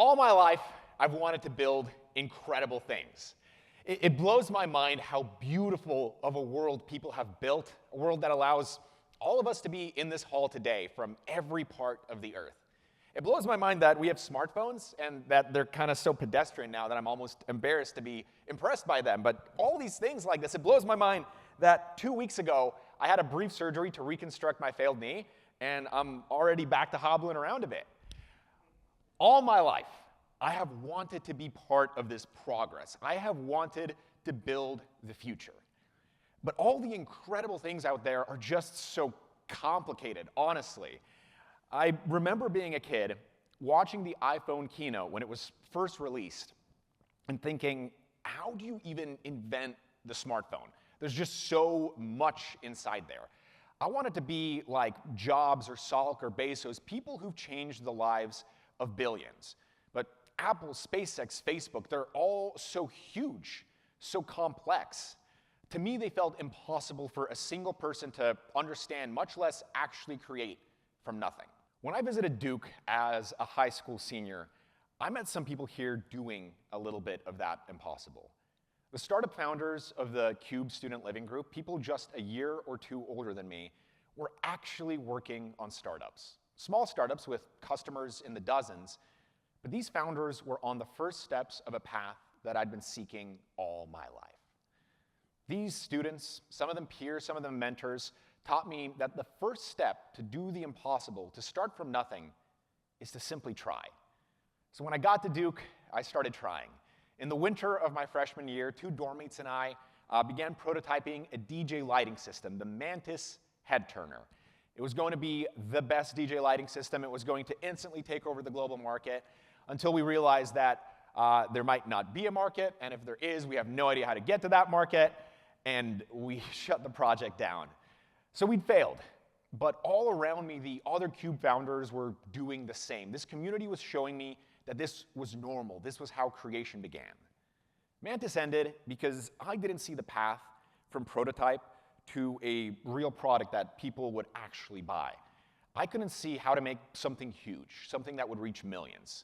All my life, I've wanted to build incredible things. It blows my mind how beautiful of a world people have built, a world that allows all of us to be in this hall today from every part of the earth. It blows my mind that we have smartphones and that they're kind of so pedestrian now that I'm almost embarrassed to be impressed by them. But all these things like this, it blows my mind that 2 weeks ago, I had a brief surgery to reconstruct my failed knee, and I'm already back to hobbling around a bit. All my life, I have wanted to be part of this progress. I have wanted to build the future. But all the incredible things out there are just so complicated, honestly. I remember being a kid, watching the iPhone keynote when it was first released, and thinking, how do you even invent the smartphone? There's just so much inside there. I wanted to be like Jobs or Salk or Bezos, people who've changed the lives of billions. But Apple, SpaceX, Facebook, they're all so huge, so complex. To me, they felt impossible for a single person to understand, much less actually create from nothing. When I visited Duke as a high school senior, I met some people here doing a little bit of that impossible. The startup founders of the Cube student living group, people just a year or two older than me, were actually working on startups. Small startups with customers in the dozens, but these founders were on the first steps of a path that I'd been seeking all my life. These students, some of them peers, some of them mentors, taught me that the first step to do the impossible, to start from nothing, is to simply try. So when I got to Duke, I started trying. In the winter of my freshman year, 2 dorm mates and I began prototyping a DJ lighting system, the Mantis Head Turner. It was going to be the best DJ lighting system. It was going to instantly take over the global market until we realized that there might not be a market, and if there is, we have no idea how to get to that market, and we shut the project down. So we'd failed, but all around me, the other Cube founders were doing the same. This community was showing me that this was normal. This was how creation began. Mantis ended because I didn't see the path from prototype to a real product that people would actually buy. I couldn't see how to make something huge, something that would reach millions.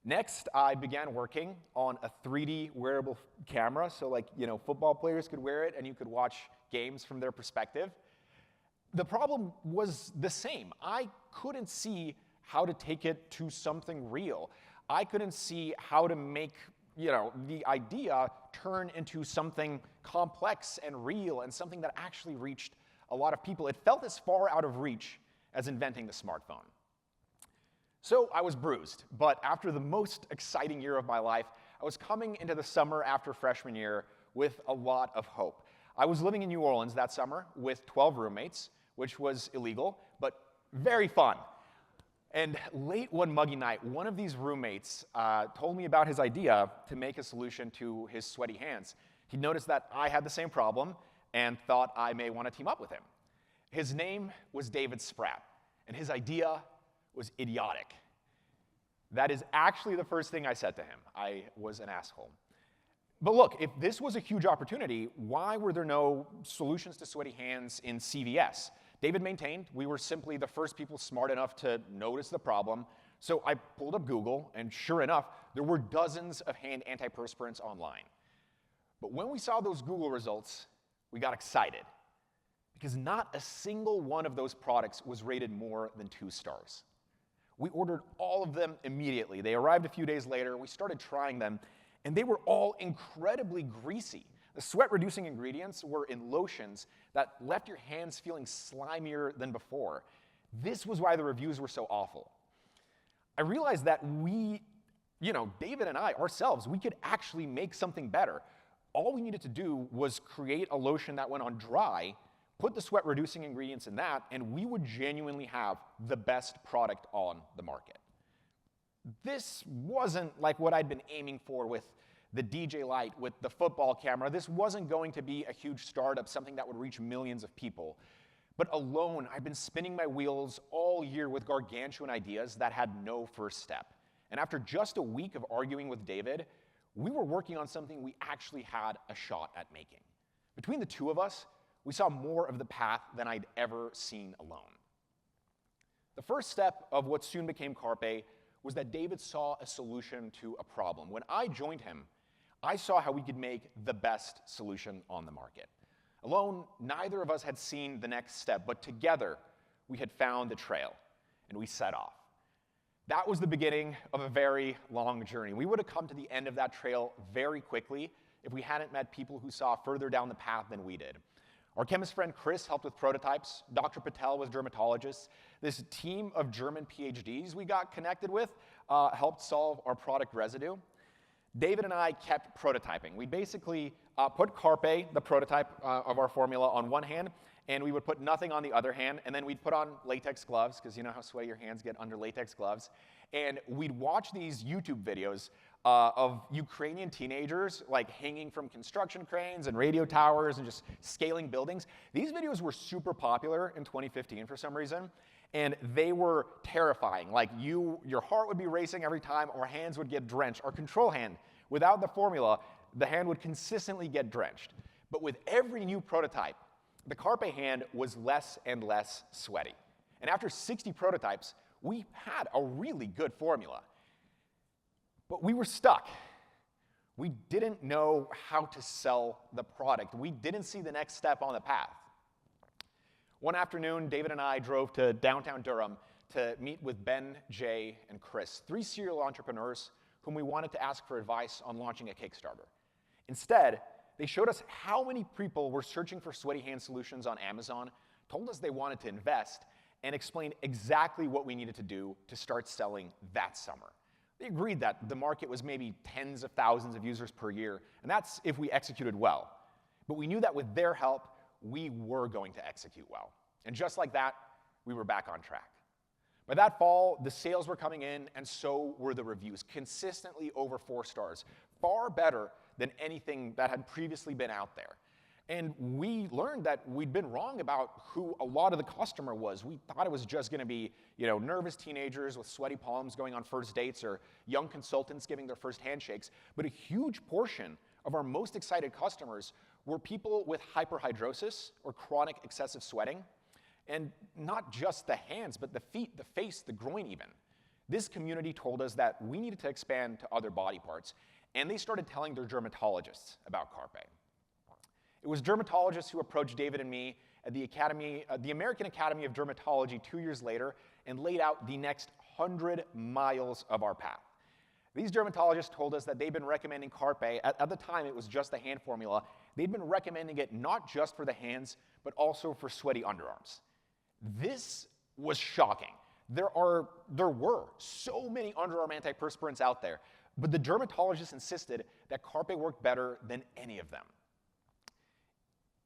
Next, I began working on a 3D wearable camera, so football players could wear it and you could watch games from their perspective. The problem was the same. I couldn't see how to take it to something real. I couldn't see how to make the idea turn into something complex and real and something that actually reached a lot of people. It felt as far out of reach as inventing the smartphone. So I was bruised, but after the most exciting year of my life, I was coming into the summer after freshman year with a lot of hope. I was living in New Orleans that summer with 12 roommates, which was illegal, but very fun. And late one muggy night, one of these roommates told me about his idea to make a solution to his sweaty hands. He noticed that I had the same problem and thought I may want to team up with him. His name was David Spratt, and his idea was idiotic. That is actually the first thing I said to him. I was an asshole. But look, if this was a huge opportunity, why were there no solutions to sweaty hands in CVS? David maintained we were simply the first people smart enough to notice the problem, so I pulled up Google, and sure enough, there were dozens of hand antiperspirants online. But when we saw those Google results, we got excited, because not a single one of those products was rated more than 2 stars. We ordered all of them immediately. They arrived a few days later. We started trying them, and they were all incredibly greasy. The sweat-reducing ingredients were in lotions that left your hands feeling slimier than before. This was why the reviews were so awful. I realized that we, David and I, ourselves, we could actually make something better. All we needed to do was create a lotion that went on dry, put the sweat-reducing ingredients in that, and we would genuinely have the best product on the market. This wasn't like what I'd been aiming for with the DJ light, with the football camera. This wasn't going to be a huge startup, something that would reach millions of people. But alone, I've been spinning my wheels all year with gargantuan ideas that had no first step. And after just a week of arguing with David, we were working on something we actually had a shot at making. Between the two of us, we saw more of the path than I'd ever seen alone. The first step of what soon became Carpe was that David saw a solution to a problem. When I joined him, I saw how we could make the best solution on the market. Alone, neither of us had seen the next step, but together, we had found the trail, and we set off. That was the beginning of a very long journey. We would have come to the end of that trail very quickly if we hadn't met people who saw further down the path than we did. Our chemist friend Chris helped with prototypes. Dr. Patel was dermatologist. This team of German PhDs we got connected with helped solve our product residue. David and I kept prototyping. We basically put Carpe, the prototype of our formula, on one hand, and we would put nothing on the other hand, and then we'd put on latex gloves, because you know how sweaty your hands get under latex gloves, and we'd watch these YouTube videos of Ukrainian teenagers like hanging from construction cranes and radio towers and just scaling buildings. These videos were super popular in 2015 for some reason, and they were terrifying. Like your heart would be racing every time our hands would get drenched. Our control hand, without the formula, the hand would consistently get drenched. But with every new prototype, the Carpe hand was less and less sweaty. And after 60 prototypes, we had a really good formula. But we were stuck. We didn't know how to sell the product. We didn't see the next step on the path. One afternoon, David and I drove to downtown Durham to meet with Ben, Jay, and Chris, 3 serial entrepreneurs whom we wanted to ask for advice on launching a Kickstarter. Instead, they showed us how many people were searching for sweaty hand solutions on Amazon, told us they wanted to invest, and explained exactly what we needed to do to start selling that summer. They agreed that the market was maybe tens of thousands of users per year, and that's if we executed well. But we knew that with their help, we were going to execute well. And just like that, we were back on track. By that fall, the sales were coming in, and so were the reviews, consistently over 4 stars, far better than anything that had previously been out there. And we learned that we'd been wrong about who a lot of the customer was. We thought it was just going to be, nervous teenagers with sweaty palms going on first dates or young consultants giving their first handshakes. But a huge portion of our most excited customers were people with hyperhidrosis or chronic excessive sweating. And not just the hands, but the feet, the face, the groin even. This community told us that we needed to expand to other body parts, and they started telling their dermatologists about Carpe. It was dermatologists who approached David and me at the American Academy of Dermatology 2 years later and laid out the next 100 miles of our path. These dermatologists told us that they'd been recommending Carpe. At the time, it was just the hand formula. They'd been recommending it not just for the hands, but also for sweaty underarms. This was shocking. There were so many underarm antiperspirants out there, but the dermatologists insisted that Carpe worked better than any of them.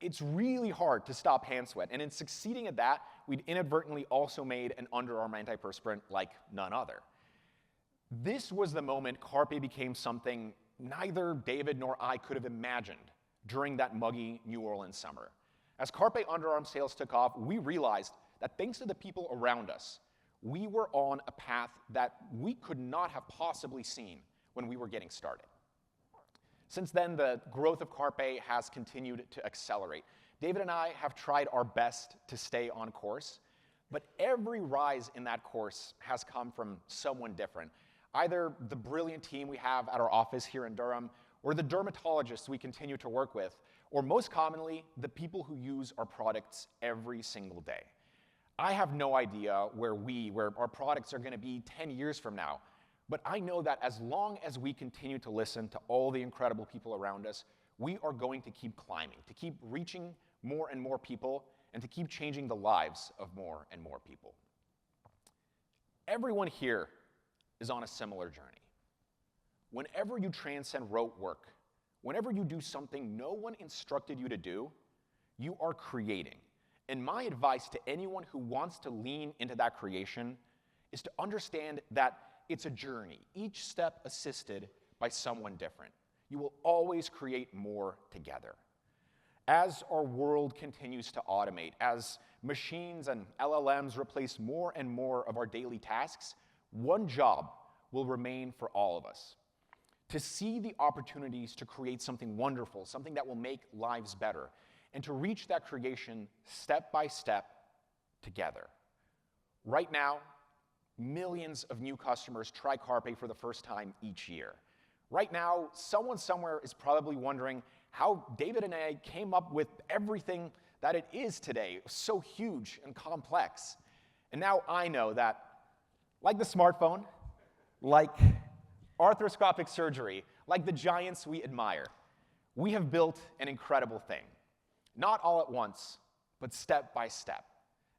It's really hard to stop hand sweat, and in succeeding at that, we'd inadvertently also made an underarm antiperspirant like none other. This was the moment Carpe became something neither David nor I could have imagined during that muggy New Orleans summer. As Carpe underarm sales took off, we realized that thanks to the people around us, we were on a path that we could not have possibly seen when we were getting started. Since then, the growth of Carpe has continued to accelerate. David and I have tried our best to stay on course, but every rise in that course has come from someone different. Either the brilliant team we have at our office here in Durham, or the dermatologists we continue to work with, or most commonly, the people who use our products every single day. I have no idea where our products are going to be 10 years from now, but I know that as long as we continue to listen to all the incredible people around us, we are going to keep climbing, to keep reaching more and more people, and to keep changing the lives of more and more people. Everyone here is on a similar journey. Whenever you transcend rote work, whenever you do something no one instructed you to do, you are creating. And my advice to anyone who wants to lean into that creation is to understand that it's a journey, each step assisted by someone different. You will always create more together. As our world continues to automate, as machines and LLMs replace more and more of our daily tasks, one job will remain for all of us: to see the opportunities to create something wonderful, something that will make lives better, and to reach that creation step by step together. Right now, millions of new customers try Carpe for the first time each year. Right now, someone somewhere is probably wondering how David and I came up with everything that it is today, so huge and complex. And now I know that, like the smartphone, like arthroscopic surgery, like the giants we admire, we have built an incredible thing. Not all at once, but step by step.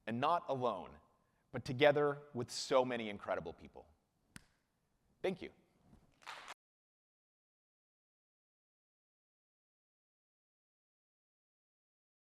And not alone, but together with so many incredible people. Thank you.